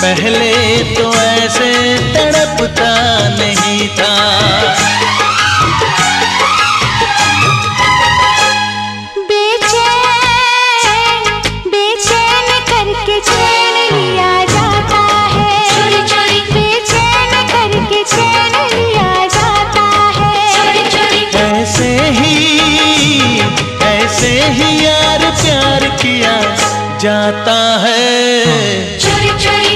पहले तो ऐसे तड़पता नहीं था। बेचैन बेचैन करके चैन लिया जाता है, चोरी चोरी बेचैन करके चैन लिया जाता है, चोरी चोरी। ऐसे ही यार प्यार किया जाता है, चोरी चोरी।